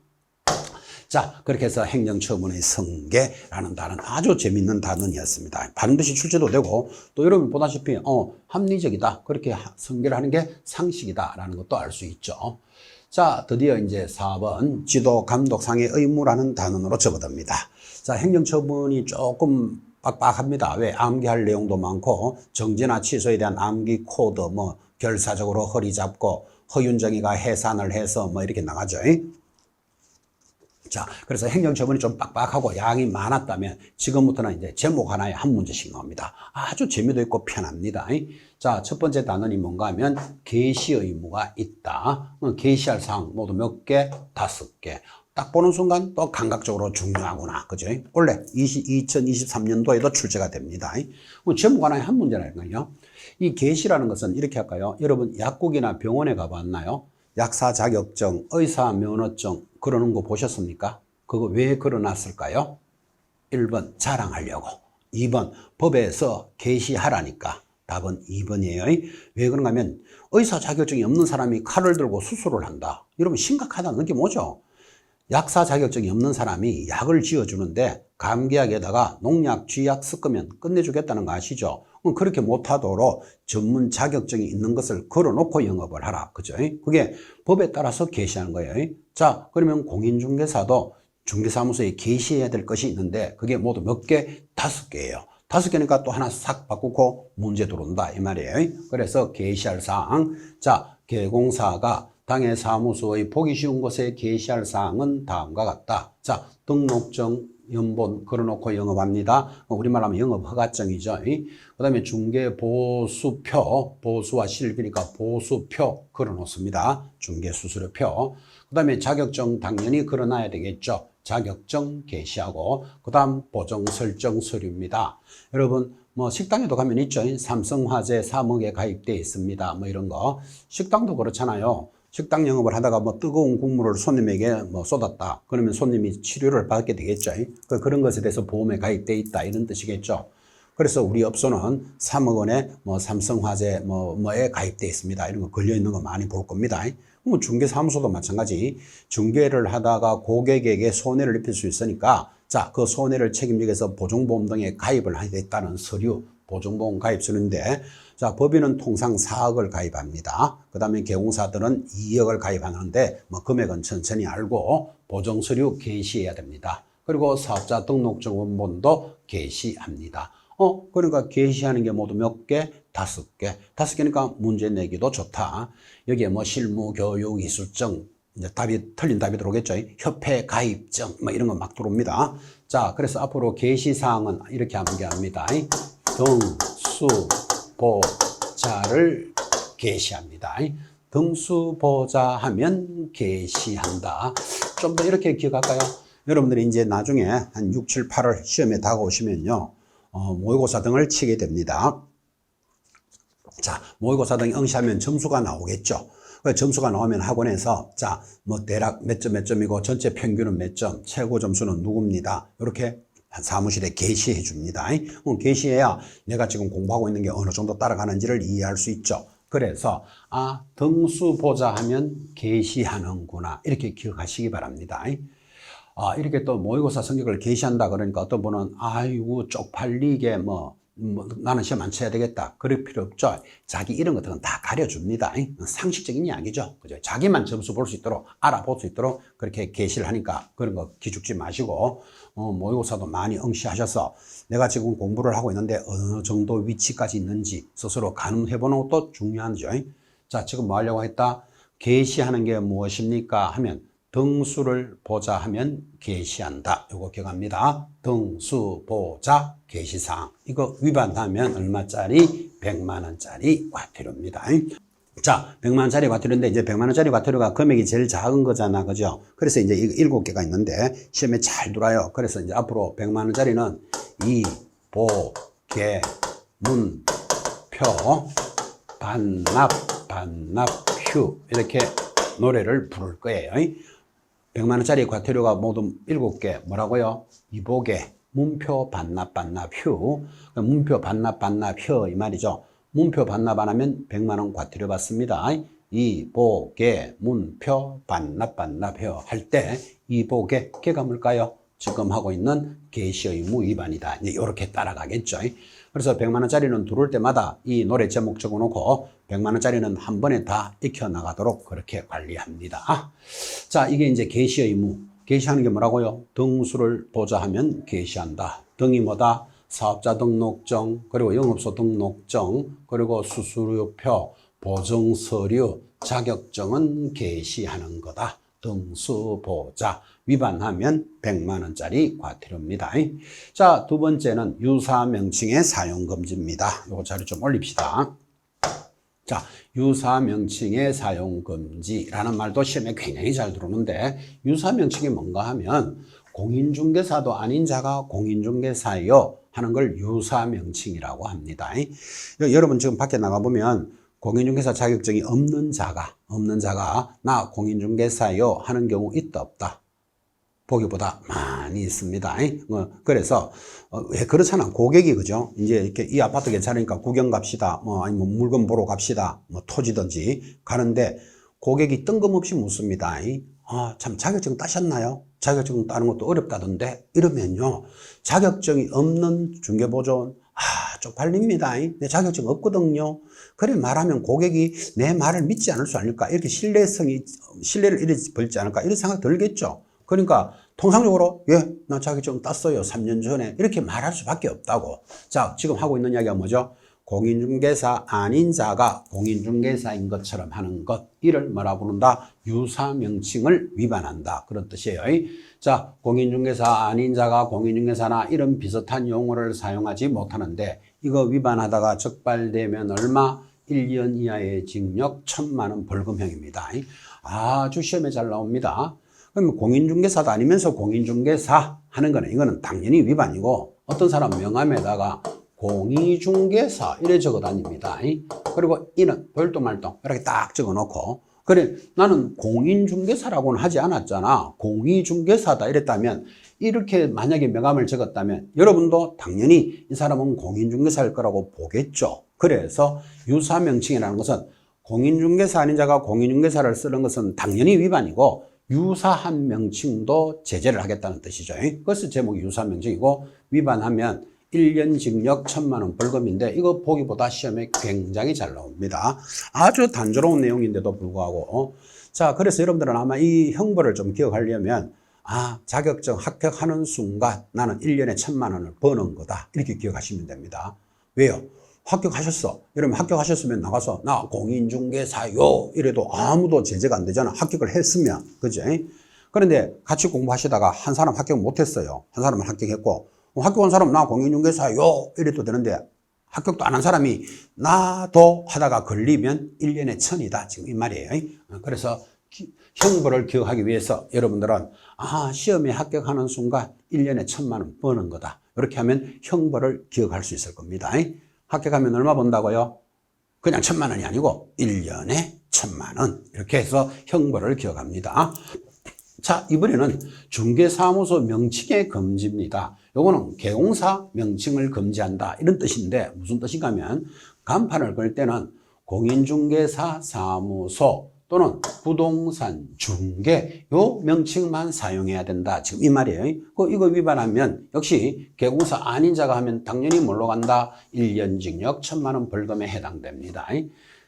자, 그렇게 해서 행정처분의 성계라는 단어는 아주 재밌는 단어였습니다. 반드시 출제도 되고, 또 여러분 보다시피, 합리적이다. 그렇게 성계를 하는 게 상식이다라는 것도 알 수 있죠. 자, 드디어 이제 4번 지도 감독상의 의무라는 단원으로 접어듭니다. 자, 행정처분이 조금 빡빡합니다. 왜? 암기할 내용도 많고 정지나 취소에 대한 암기 코드 뭐 결사적으로 허리 잡고 허윤정이가 해산을 해서 뭐 이렇게 나가죠. 자, 그래서 행정처분이 좀 빡빡하고 양이 많았다면 지금부터는 이제 제목 하나에 한 문제씩 나옵니다. 아주 재미도 있고 편합니다. 자, 첫 번째 단원이 뭔가 하면 개시 의무가 있다. 개시할 사항 모두 몇 개? 5개. 딱 보는 순간 또 감각적으로 중요하구나. 그죠? 원래 2023년도에도 출제가 됩니다. 제목 하나에 한 문제라니까요. 이 개시라는 것은 이렇게 할까요? 여러분 약국이나 병원에 가봤나요? 약사 자격증, 의사 면허증 그러는 거 보셨습니까? 그거 왜 걸어놨을까요? 1번 자랑하려고, 2번 법에서 게시하라니까. 답은 2번이에요. 왜 그런가 하면 의사 자격증이 없는 사람이 칼을 들고 수술을 한다. 여러분 심각하다는 느낌 오죠? 약사 자격증이 없는 사람이 약을 지어주는데 감기약에다가 농약, 쥐약 섞으면 끝내주겠다는 거 아시죠? 그렇게 못하도록 전문 자격증이 있는 것을 걸어놓고 영업을 하라. 그죠? 그게 법에 따라서 게시하는 거예요. 자, 그러면 공인중개사도 중개사무소에 게시해야 될 것이 있는데 그게 모두 몇 개? 5개예요. 5개니까 또 하나 싹 바꾸고 문제 들어온다 이 말이에요. 그래서 게시할 사항. 자, 개공사가 당해 사무소의 보기 쉬운 곳에 게시할 사항은 다음과 같다. 자, 등록증, 연본 걸어놓고 영업합니다. 우리말로 하면 영업 허가증이죠. 그 다음에 중개보수표, 보수와 실비니까 보수표 걸어놓습니다. 중개수수료표. 그 다음에 자격증 당연히 걸어놔야 되겠죠. 자격증 게시하고, 그 다음 보정설정 서류입니다. 여러분, 뭐 식당에도 가면 있죠. 삼성화재 3억에 가입되어 있습니다. 뭐 이런 거. 식당도 그렇잖아요. 식당 영업을 하다가 뭐 뜨거운 국물을 손님에게 뭐 쏟았다. 그러면 손님이 치료를 받게 되겠죠. 그런 것에 대해서 보험에 가입되어 있다. 이런 뜻이겠죠. 그래서 우리 업소는 3억 원에 뭐 삼성화재 뭐에 가입되어 있습니다. 이런 거 걸려 있는 거 많이 볼 겁니다. 뭐 중개사무소도 마찬가지. 중개를 하다가 고객에게 손해를 입힐 수 있으니까 자, 그 손해를 책임지기 위해서 보증보험 등에 가입을 하겠다는 서류, 보증보험 가입 서류인데 자, 법인은 통상 4억을 가입합니다. 그 다음에 개공사들은 2억을 가입하는데 뭐 금액은 천천히 알고 보증서류 게시해야 됩니다. 그리고 사업자 등록증 원본도 게시합니다. 그러니까 게시하는 게 모두 몇 개? 5개. 5개니까 문제 내기도 좋다. 여기에 뭐 실무, 교육, 이수증, 이제 틀린 답이 들어오겠죠. 협회 가입증, 뭐 이런 거 막 들어옵니다. 자, 그래서 앞으로 게시사항은 이렇게 암기합니다. 등수보자를 게시합니다. 등수보자 하면 게시한다. 좀 더 이렇게 기억할까요? 여러분들이 이제 나중에 한 6, 7, 8월 시험에 다가오시면요. 모의고사 등을 치게 됩니다. 자, 모의고사 등 응시하면 점수가 나오겠죠. 점수가 나오면 학원에서 자, 뭐 대략 몇 점이고 전체 평균은 몇 점, 최고 점수는 누굽니다. 이렇게 사무실에 게시해 줍니다. 게시해야 내가 지금 공부하고 있는 게 어느 정도 따라가는지를 이해할 수 있죠. 그래서 등수보자 하면 게시하는구나. 이렇게 기억하시기 바랍니다. 이렇게 또 모의고사 성적을 게시한다 그러니까 어떤 분은 아이고 쪽팔리게 나는 시험 안 쳐야 되겠다. 그럴 필요 없죠. 자기 이런 것들은 다 가려줍니다. 상식적인 이야기죠. 그죠? 자기만 점수 볼 수 있도록, 알아볼 수 있도록 그렇게 게시를 하니까 그런 거 기죽지 마시고, 모의고사도 많이 응시하셔서 내가 지금 공부를 하고 있는데 어느 정도 위치까지 있는지 스스로 가늠해보는 것도 중요하죠. 자, 지금 뭐 하려고 했다? 게시하는 게 무엇입니까? 하면 등수를 보자 하면 게시한다. 요거 기억합니다. 등수보자 게시사항. 이거 위반하면 얼마짜리? 100만 원짜리 과태료입니다. 자, 100만 원짜리 과태료인데 이제 100만 원짜리 과태료가 금액이 제일 작은 거잖아. 그죠? 그래서 이제 이거 7개가 있는데 시험에 잘 들어요. 그래서 이제 앞으로 100만 원짜리는 이, 보, 개, 문, 표, 반납, 휴 이렇게 노래를 부를 거예요. 100만 원짜리 과태료가 모두 7개 뭐라고요? 이보개, 문표, 반납, 휴. 문표, 반납, 휴 이 말이죠. 문표 반납 안 하면 100만 원 과태료 받습니다. 이보개, 문표, 반납, 휴 할 때 이보개, 개가 뭘까요? 지금 하고 있는 게시 의무 위반이다. 이렇게 따라가겠죠. 그래서 100만 원짜리는 들어올 때마다 이 노래 제목 적어놓고 100만 원짜리는 한 번에 다 익혀나가도록 그렇게 관리합니다. 자, 이게 이제 게시 의무. 게시하는 게 뭐라고요? 등수를 보자 하면 게시한다. 등이 뭐다? 사업자 등록증, 그리고 영업소 등록증, 그리고 수수료표, 보증서류, 자격증은 게시하는 거다. 등수보자. 위반하면 100만 원짜리 과태료입니다. 자, 두 번째는 유사명칭의 사용금지입니다. 요거 자료 좀 올립시다. 자, 유사명칭의 사용금지라는 말도 시험에 굉장히 잘 들어오는데 유사명칭이 뭔가 하면 공인중개사도 아닌 자가 공인중개사요 하는 걸 유사명칭이라고 합니다. 여러분 지금 밖에 나가보면 공인중개사 자격증이 없는 자가 나 공인중개사요 하는 경우 있다 없다? 보기보다 많이 있습니다. 그래서 왜 그렇잖아. 고객이 그죠? 이제 이렇게 이 아파트 괜찮으니까 구경 갑시다. 아니면 물건 보러 갑시다. 토지든지 가는데 고객이 뜬금없이 묻습니다. 참 자격증 따셨나요? 자격증 따는 것도 어렵다던데 이러면요. 자격증이 없는 중개보조원 쪽팔립니다. 내 자격증 없거든요. 그래 말하면 고객이 내 말을 믿지 않을 수 아닐까? 이렇게 신뢰를 이렇게 벌지 않을까? 이런 생각 들겠죠. 그러니까 통상적으로 나 자격증 땄어요. 3년 전에 이렇게 말할 수밖에 없다고. 자, 지금 하고 있는 이야기가 뭐죠? 공인중개사 아닌 자가 공인중개사인 것처럼 하는 것, 이를 뭐라 부른다? 유사명칭을 위반한다. 그런 뜻이에요. 자, 공인중개사 아닌 자가 공인중개사나 이런 비슷한 용어를 사용하지 못하는데 이거 위반하다가 적발되면 얼마? 1년 이하의 징역 1,000만 원 벌금형입니다. 아주 시험에 잘 나옵니다. 그럼 공인중개사도 아니면서 공인중개사 하는 거는 이거는 당연히 위반이고, 어떤 사람 명함에다가 공인중개사 이래 적어 다닙니다. 그리고 이는 별도 말도 이렇게 딱 적어 놓고, 그래 나는 공인중개사라고는 하지 않았잖아, 공인중개사다 이랬다면, 이렇게 만약에 명함을 적었다면 여러분도 당연히 이 사람은 공인중개사일 거라고 보겠죠. 그래서 유사명칭이라는 것은 공인중개사 아닌 자가 공인중개사를 쓰는 것은 당연히 위반이고, 유사한 명칭도 제재를 하겠다는 뜻이죠. 그래서 제목이 유사명칭이고, 위반하면 1년 징역 1,000만 원 벌금인데, 이거 보기보다 시험에 굉장히 잘 나옵니다. 아주 단조로운 내용인데도 불구하고. 자, 그래서 여러분들은 아마 이 형벌을 좀 기억하려면, 자격증 합격하는 순간 나는 1년에 1,000만 원을 버는 거다, 이렇게 기억하시면 됩니다. 왜요? 합격하셨어. 이러면 합격하셨으면 나가서 나 공인중개사요 이래도 아무도 제재가 안 되잖아, 합격을 했으면. 그죠? 그런데 같이 공부하시다가 한 사람 합격 못했어요. 한 사람은 합격했고, 합격한 사람 나 공인중개사요 이래도 되는데, 합격도 안 한 사람이 나도 하다가 걸리면 1년에 1,000이다, 지금 이 말이에요. 그래서 형벌을 기억하기 위해서 여러분들은 시험에 합격하는 순간 1년에 1,000만 원 버는 거다, 이렇게 하면 형벌을 기억할 수 있을 겁니다. 합격하면 얼마 번다고요? 그냥 1,000만 원이 아니고 1년에 1,000만 원, 이렇게 해서 형벌을 기억합니다. 자, 이번에는 중개사무소 명칭의 금지입니다. 요거는 개공사 명칭을 금지한다, 이런 뜻인데, 무슨 뜻인가 하면 간판을 걸 때는 공인중개사 사무소 또는 부동산 중개 요 명칭만 사용해야 된다, 지금 이 말이에요. 이거 위반하면 역시 개공사 아닌 자가 하면 당연히 뭘로 간다? 1년 징역 1,000만 원 벌금에 해당됩니다.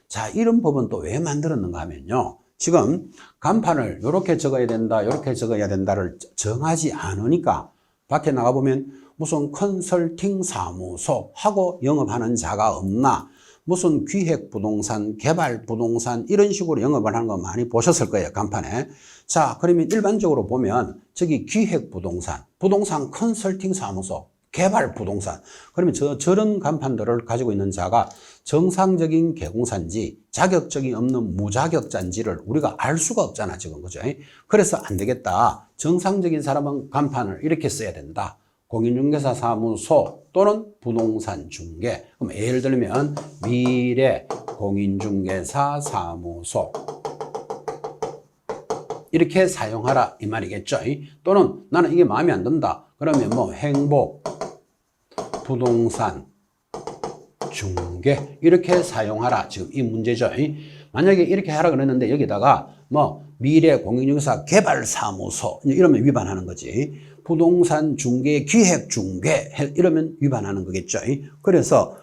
자, 이런 법은 또 왜 만들었는가 하면요, 지금 간판을 이렇게 적어야 된다, 이렇게 적어야 된다를 정하지 않으니까 밖에 나가보면 무슨 컨설팅 사무소 하고 영업하는 자가 없나, 무슨 기획부동산, 개발부동산 이런 식으로 영업을 하는 거 많이 보셨을 거예요, 간판에. 자, 그러면 일반적으로 보면 저기 기획부동산, 부동산 컨설팅 사무소, 개발부동산, 그러면 저런 간판들을 가지고 있는 자가 정상적인 개공사인지 자격증이 없는 무자격자인지를 우리가 알 수가 없잖아, 지금. 그죠? 그래서 안 되겠다. 정상적인 사람은 간판을 이렇게 써야 된다. 공인중개사 사무소 또는 부동산 중개. 그럼 예를 들면 미래 공인중개사 사무소 이렇게 사용하라, 이 말이겠죠. 또는 나는 이게 마음에 안 든다, 그러면 뭐 행복 부동산 중개 이렇게 사용하라, 지금 이 문제죠. 만약에 이렇게 하라 그랬는데 여기다가 뭐 미래 공인중개사 개발사무소 이러면 위반하는 거지. 부동산 중개 기획 중개 이러면 위반하는 거겠죠. 그래서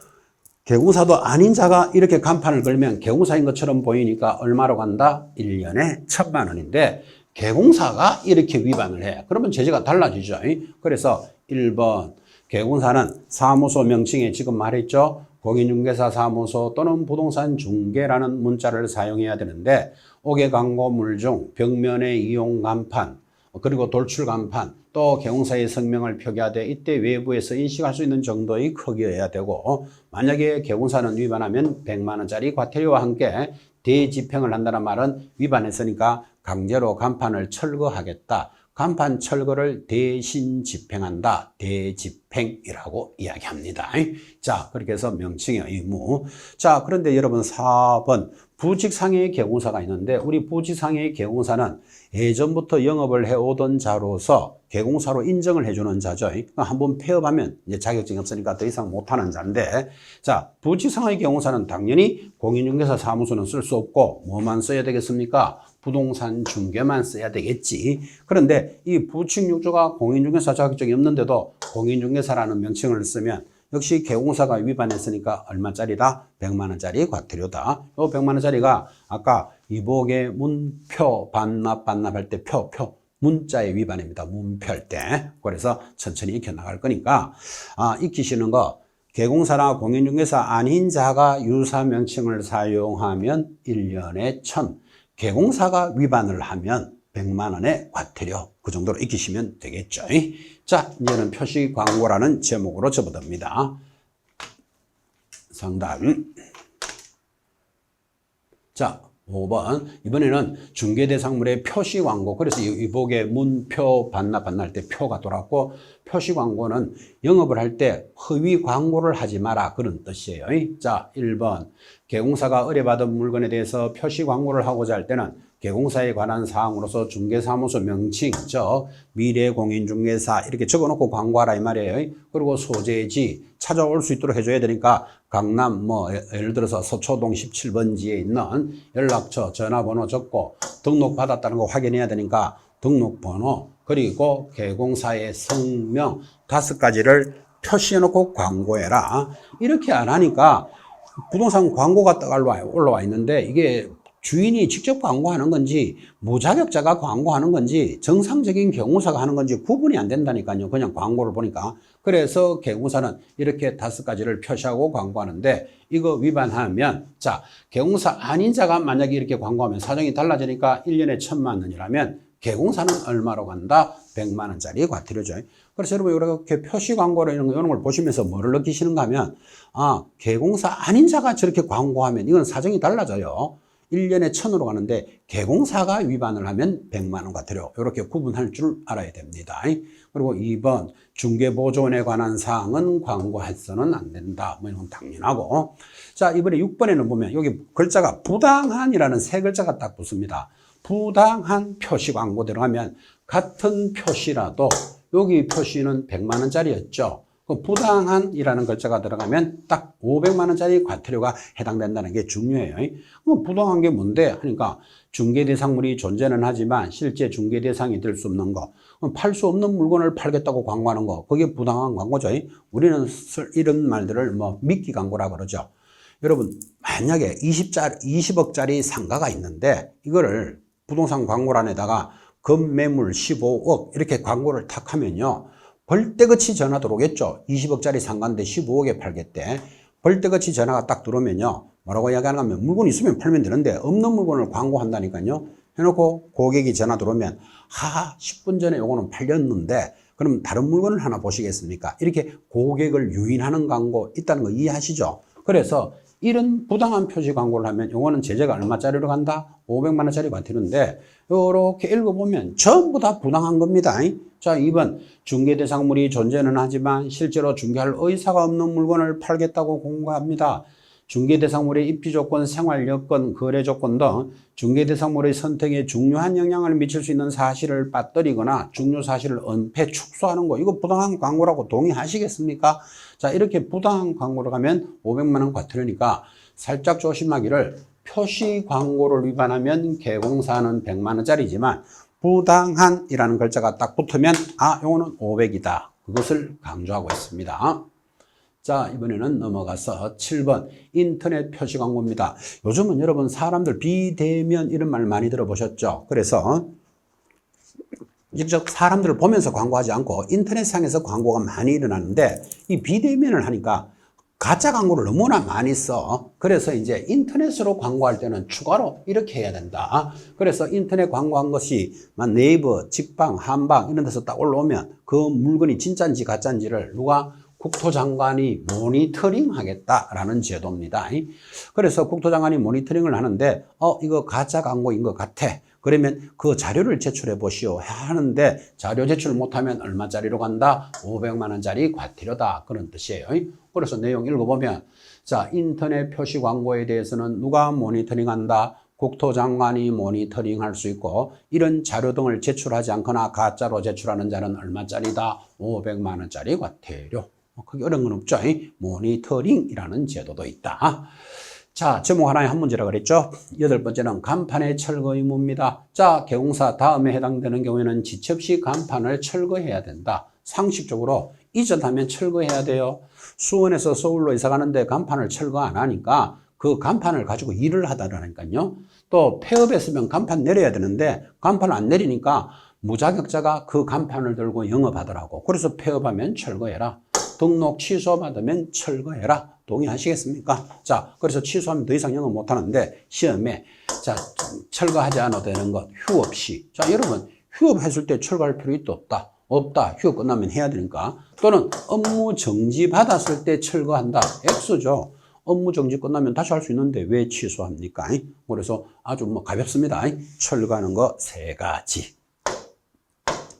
개공사도 아닌 자가 이렇게 간판을 걸면 개공사인 것처럼 보이니까 얼마로 간다? 1년에 1,000만 원인데 개공사가 이렇게 위반을 해. 그러면 제재가 달라지죠. 그래서 1번 개공사는 사무소 명칭에 지금 말했죠, 공인중개사 사무소 또는 부동산 중개라는 문자를 사용해야 되는데, 옥외 광고물 중 벽면의 이용 간판 그리고 돌출 간판 또 개공사의 성명을 표기하되 이때 외부에서 인식할 수 있는 정도의 크기여야 되고, 만약에 개공사는 위반하면 100만 원짜리 과태료와 함께 대집행을 한다는 말은 위반했으니까 강제로 간판을 철거하겠다, 간판 철거를 대신 집행한다, 대집행이라고 이야기합니다. 자, 그렇게 해서 명칭의 의무. 자, 그런데 여러분 4번 부직상해의 개공사가 있는데, 우리 부직상해의 개공사는 예전부터 영업을 해오던 자로서 개공사로 인정을 해주는 자죠. 한번 폐업하면 이제 자격증이 없으니까 더 이상 못하는 자인데, 자, 부직상해의 개공사는 당연히 공인중개사 사무소는 쓸 수 없고 뭐만 써야 되겠습니까? 부동산 중개만 써야 되겠지. 그런데 이 부칙6조가 공인중개사 자격증이 없는데도 공인중개사라는 명칭을 쓰면 역시 개공사가 위반했으니까 얼마짜리다? 100만 원짜리 과태료다. 이 100만 원짜리가 아까 이복의 문표 반납할 때 표 문자의 위반입니다. 문표할 때. 그래서 천천히 익혀 나갈 거니까 익히시는 거 개공사나 공인중개사 아닌 자가 유사 명칭을 사용하면 1년에 1,000, 개공사가 위반을 하면 100만 원의 과태료, 그 정도로 익히시면 되겠죠. 자, 이제는 표시 광고라는 제목으로 접어듭니다. 상단. 자, 5번. 이번에는 중개대상물의 표시 광고. 그래서 이복에 문표 반납할 때 표가 돌았고, 표시 광고는 영업을 할 때 허위 광고를 하지 마라, 그런 뜻이에요. 자, 1번. 개공사가 의뢰받은 물건에 대해서 표시 광고를 하고자 할 때는 개공사에 관한 사항으로서 중개사무소 명칭, 즉 미래공인중개사 이렇게 적어놓고 광고하라 이 말이에요. 그리고 소재지 찾아올 수 있도록 해줘야 되니까 강남 예를 들어서 서초동 17번지에 있는 연락처, 전화번호 적고 등록받았다는 거 확인해야 되니까 등록번호 그리고 개공사의 성명 5가지를 표시해놓고 광고해라. 이렇게 안 하니까 부동산 광고가 딱 올라와 있는데 이게 주인이 직접 광고하는 건지 무자격자가 광고하는 건지 정상적인 개공사가 하는 건지 구분이 안 된다니까요. 그냥 광고를 보니까. 그래서 개공사는 이렇게 5가지를 표시하고 광고하는데 이거 위반하면 자, 개공사 아닌 자가 만약에 이렇게 광고하면 사정이 달라지니까 1년에 1,000만 원이라면 개공사는 얼마로 간다? 100만 원짜리 과태료죠. 그래서 여러분 이렇게 표시 광고를 이런 걸 보시면서 뭐를 느끼시는가 하면 개공사 아닌 자가 저렇게 광고하면 이건 사정이 달라져요. 1년에 1,000으로 가는데 개공사가 위반을 하면 100만 원 과태료. 이렇게 구분할 줄 알아야 됩니다. 그리고 2번 중개보조원에 관한 사항은 광고해서는 안 된다. 뭐 이런 건 당연하고. 자, 이번에 6번에는 보면 여기 글자가 부당한이라는 세 글자가 딱 붙습니다. 부당한 표시 광고 들어가면 같은 표시라도 여기 표시는 100만 원짜리였죠. 그 부당한이라는 글자가 들어가면 딱 500만 원짜리 과태료가 해당된다는 게 중요해요. 그럼 부당한 게 뭔데? 하니까 중개대상물이 존재는 하지만 실제 중개대상이 될 수 없는 거, 팔 수 없는 물건을 팔겠다고 광고하는 거, 그게 부당한 광고죠. 우리는 이런 말들을 미끼 광고라고 그러죠. 여러분, 만약에 20억짜리 상가가 있는데 이거를 부동산 광고란에다가 급매물 15억 이렇게 광고를 탁 하면요. 벌떼같이 전화 들어오겠죠. 20억짜리 상가인데 15억에 팔겠대. 벌떼같이 전화가 딱 들어오면요. 뭐라고 이야기하는가 하면 물건 있으면 팔면 되는데 없는 물건을 광고한다니까요. 해놓고 고객이 전화 들어오면 10분 전에 요거는 팔렸는데 그럼 다른 물건을 하나 보시겠습니까? 이렇게 고객을 유인하는 광고 있다는 거 이해하시죠? 그래서 이런 부당한 표시 광고를 하면 요거는 제재가 얼마짜리로 간다? 500만 원짜리 과태료인데 요렇게 읽어보면 전부 다 부당한 겁니다. 자, 2번 중개대상물이 존재는 하지만 실제로 중개할 의사가 없는 물건을 팔겠다고 공고합니다. 중개대상물의 입지조건, 생활여건, 거래조건 등 중개대상물의 선택에 중요한 영향을 미칠 수 있는 사실을 빠뜨리거나 중요 사실을 은폐, 축소하는 거 이거 부당한 광고라고 동의하시겠습니까? 자, 이렇게 부당한 광고를 가면 500만 원 과태료니까 살짝 조심하기를 표시 광고를 위반하면 개공사는 100만 원짜리지만 부당한이라는 글자가 딱 붙으면 요거는 500이다. 그것을 강조하고 있습니다. 자, 이번에는 넘어가서 7번 인터넷 표시 광고입니다. 요즘은 여러분 사람들 비대면 이런 말 많이 들어보셨죠? 그래서 직접 사람들을 보면서 광고하지 않고 인터넷상에서 광고가 많이 일어나는데 이 비대면을 하니까 가짜 광고를 너무나 많이 써. 그래서 이제 인터넷으로 광고할 때는 추가로 이렇게 해야 된다. 그래서 인터넷 광고한 것이 네이버, 직방, 한방 이런 데서 딱 올라오면 그 물건이 진짜인지 가짜인지를 누가 국토장관이 모니터링 하겠다라는 제도입니다. 그래서 국토장관이 모니터링을 하는데 이거 가짜 광고인 것 같아. 그러면 그 자료를 제출해 보시오 하는데 자료 제출 못하면 얼마짜리로 간다? 500만 원짜리 과태료다. 그런 뜻이에요. 그래서 내용 읽어보면 자, 인터넷 표시 광고에 대해서는 누가 모니터링한다? 국토장관이 모니터링할 수 있고 이런 자료 등을 제출하지 않거나 가짜로 제출하는 자는 얼마짜리다? 500만 원짜리 과태료. 그게 어려운 건 없죠. 모니터링이라는 제도도 있다. 자, 제목 하나에 한 문제라고 그랬죠. 8번째는 간판의 철거 의무입니다. 자, 개공사 다음에 해당되는 경우에는 지체 없이 간판을 철거해야 된다. 상식적으로 이전하면 철거해야 돼요. 수원에서 서울로 이사 가는데 간판을 철거 안 하니까 그 간판을 가지고 일을 하다라니까요. 또 폐업했으면 간판 내려야 되는데 간판을 안 내리니까 무자격자가 그 간판을 들고 영업하더라고. 그래서 폐업하면 철거해라. 등록 취소받으면 철거해라. 동의하시겠습니까? 자, 그래서 취소하면 더 이상 영업 못 하는데 시험에 자, 철거하지 않아도 되는 것 휴업 시. 자, 여러분 휴업했을 때 철거할 필요 있다 없다? 없다. 휴업 끝나면 해야 되니까. 또는 업무 정지 받았을 때 철거한다. X죠. 업무 정지 끝나면 다시 할 수 있는데 왜 취소합니까? 그래서 아주 뭐 가볍습니다. 철거하는 거 3가지.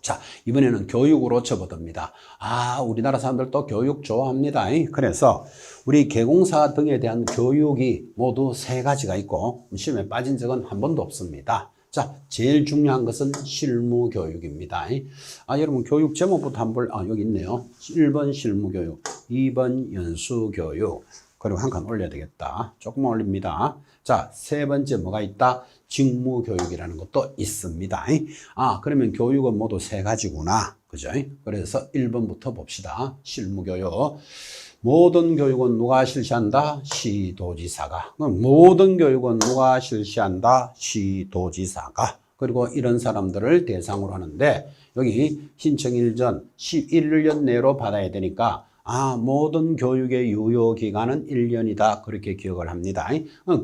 자, 이번에는 교육으로 접어듭니다. 아, 우리나라 사람들 또 교육 좋아합니다. 그래서 우리 개공사 등에 대한 교육이 모두 3가지가 있고 시험에 빠진 적은 한 번도 없습니다. 자, 제일 중요한 것은 실무교육입니다. 아, 여러분 교육 제목부터 한번 여기 있네요. 1번 실무교육, 2번 연수교육, 그리고 한 칸 올려야 되겠다. 조금만 올립니다. 자, 3번째 뭐가 있다? 직무교육이라는 것도 있습니다. 아, 그러면 교육은 모두 3가지구나. 그죠? 그래서 1번부터 봅시다. 실무교육. 모든 교육은 누가 실시한다? 시도지사가. 모든 교육은 누가 실시한다? 시도지사가. 그리고 이런 사람들을 대상으로 하는데 여기 신청일 전 11년 내로 받아야 되니까 아, 모든 교육의 유효기간은 1년이다. 그렇게 기억을 합니다.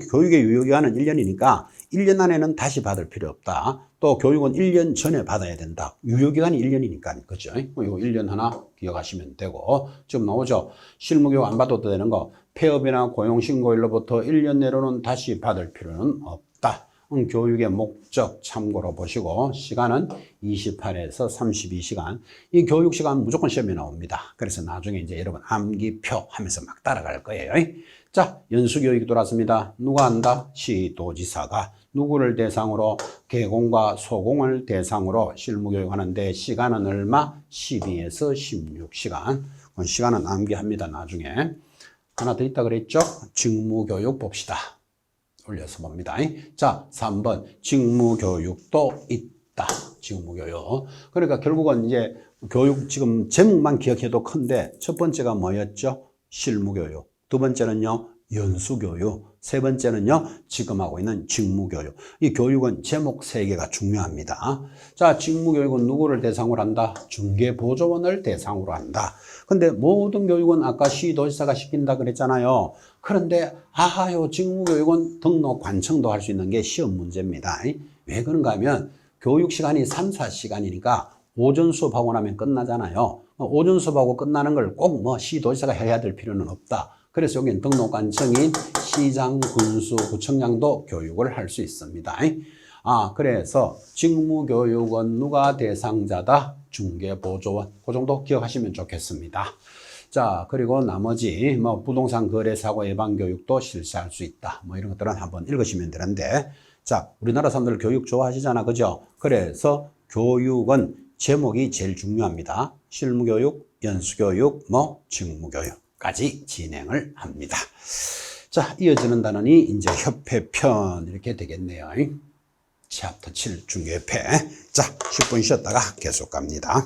교육의 유효기간은 1년이니까 1년 안에는 다시 받을 필요 없다. 또 교육은 1년 전에 받아야 된다. 유효기간이 1년이니까. 그죠? 이거 1년 하나 기억하시면 되고. 지금 나오죠? 실무교육 안 받아도 되는 거. 폐업이나 고용신고일로부터 1년 내로는 다시 받을 필요는 없다. 교육의 목적 참고로 보시고 시간은 28에서 32시간. 이 교육 시간 무조건 시험에 나옵니다. 그래서 나중에 이제 여러분 암기표 하면서 막 따라갈 거예요. 자, 연수교육이 돌았습니다. 누가 한다? 시도지사가. 누구를 대상으로? 개공과 소공을 대상으로 실무교육하는데 시간은 얼마? 12에서 16시간. 시간은 암기합니다. 나중에. 하나 더 있다 그랬죠? 직무교육 봅시다. 올려서 봅니다. 자, 3번 직무교육도 있다. 직무교육. 그러니까 결국은 이제 교육 지금 제목만 기억해도 큰데 첫 번째가 뭐였죠? 실무교육. 두 번째는요, 연수교육. 세 번째는요, 지금 하고 있는 직무교육. 이 교육은 제목 3개가 중요합니다. 자, 직무교육은 누구를 대상으로 한다? 중개보조원을 대상으로 한다. 근데 모든 교육은 아까 시도지사가 시킨다 그랬잖아요. 그런데 요 직무교육은 등록 관청도 할 수 있는 게 시험 문제입니다. 왜 그런가 하면 교육 시간이 3, 4시간이니까 오전 수업하고 나면 끝나잖아요. 오전 수업하고 끝나는 걸 꼭 뭐 시도지사가 해야 될 필요는 없다. 그래서 여기는 등록관청인 시장, 군수, 구청장도 교육을 할 수 있습니다. 아, 그래서 직무교육은 누가 대상자다? 중개보조원. 그 정도 기억하시면 좋겠습니다. 자, 그리고 나머지 뭐 부동산 거래사고 예방교육도 실시할 수 있다. 뭐 이런 것들은 한번 읽으시면 되는데, 자, 우리나라 사람들 교육 좋아하시잖아, 그죠? 그래서 교육은 제목이 제일 중요합니다. 실무교육, 연수교육, 뭐 직무교육까지 진행을 합니다. 자, 이어지는 단원이 이제 협회편 이렇게 되겠네요. 챕터 7 중개회. 자, 10분 쉬었다가 계속 갑니다.